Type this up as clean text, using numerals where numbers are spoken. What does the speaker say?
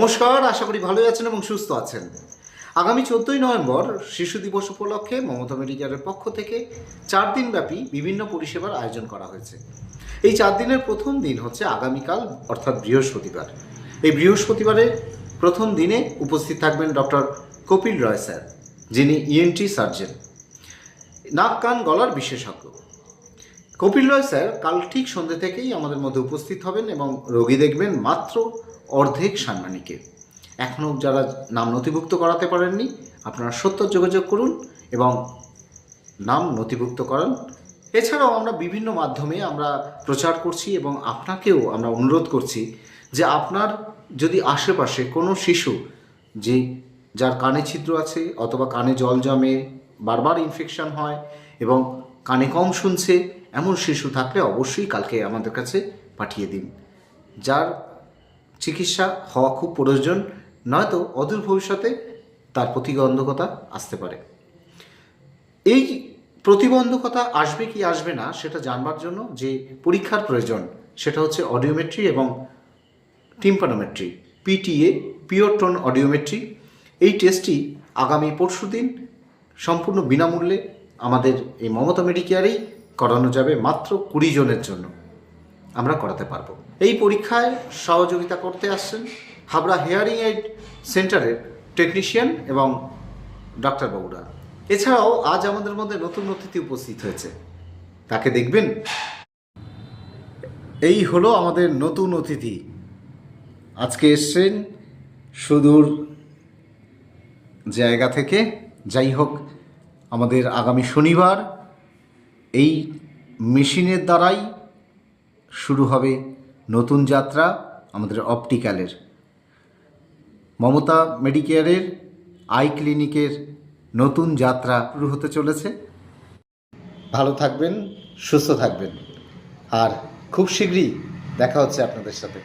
নমস্কার, আশা করি ভালোই আছেন এবং সুস্থ আছেন। আগামী 14ই নভেম্বর শিশু দিবস উপলক্ষে মমতা মেডিকেয়ারের পক্ষ থেকে 4 দিনব্যাপী বিভিন্ন পরিষেবার আয়োজন করা হয়েছে। এই 4 দিনের প্রথম দিন হচ্ছে আগামীকাল অর্থাৎ বৃহস্পতিবার। এই বৃহস্পতিবারে প্রথম দিনে উপস্থিত থাকবেন ডক্টর কপিল রয় স্যার, যিনি ইএনটি সার্জন, নাক কান গলার বিশেষজ্ঞ। কপিল রয় স্যার কাল ঠিক সন্ধ্যে থেকেই আমাদের মধ্যে উপস্থিত হবেন এবং রোগী দেখবেন মাত্র অর্ধেক সাম্মানিকে। এখনও যারা নাম নথিভুক্ত করাতে পারেননি, আপনারা সত্ত্বর যোগাযোগ করুন এবং নাম নথিভুক্ত করান। এছাড়াও আমরা বিভিন্ন মাধ্যমে আমরা প্রচার করছি এবং আপনাকেও আমরা অনুরোধ করছি যে আপনার যদি আশেপাশে কোনো শিশু যার কানে ছিদ্র আছে অথবা কানে জল জমে, বারবার ইনফেকশন হয় এবং কানে কম শুনছে, এমন শিশু থাকলে অবশ্যই কালকে আমাদের কাছে পাঠিয়ে দিন, যার চিকিৎসা হওয়া খুব প্রয়োজন, নয়তো অদূর ভবিষ্যতে তার প্রতিবন্ধকতা আসতে পারে। এই প্রতিবন্ধকতা আসবে কি আসবে না সেটা জানবার জন্য যে পরীক্ষার প্রয়োজন, সেটা হচ্ছে অডিওমেট্রি এবং টিম্পানোমেট্রি, পিটিএ, পিওর টোন অডিওমেট্রি। এই টেস্টটি আগামী পরশুদিন সম্পূর্ণ বিনামূল্যে আমাদের এই মমতা মেডিকেয়ারেই করানো যাবে, মাত্র 20 জনের জন্য আমরা করাতে পারবো। এই পরীক্ষায় সহযোগিতা করতে আসছেন হাবড়া হিয়ারিং এইড সেন্টারের টেকনিশিয়ান এবং ডাক্তারবাবুরা। এছাড়াও আজ আমাদের মধ্যে নতুন অতিথি উপস্থিত হয়েছে, তাকে দেখবেন। এই হলো আমাদের নতুন অতিথি, আজকে এসছেন সুদূর জায়গা থেকে। যাই হোক, আমাদের আগামী শনিবার এই মেশিনের দ্বারাই শুরু হবে নতুন যাত্রা আমাদের অপটিক্যালের। মমতা মেডিকেয়ারের আই ক্লিনিকের নতুন যাত্রা শুরু হতে চলেছে। ভালো থাকবেন, সুস্থ থাকবেন, আর খুব শীঘ্রই দেখা হচ্ছে আপনাদের সাথে।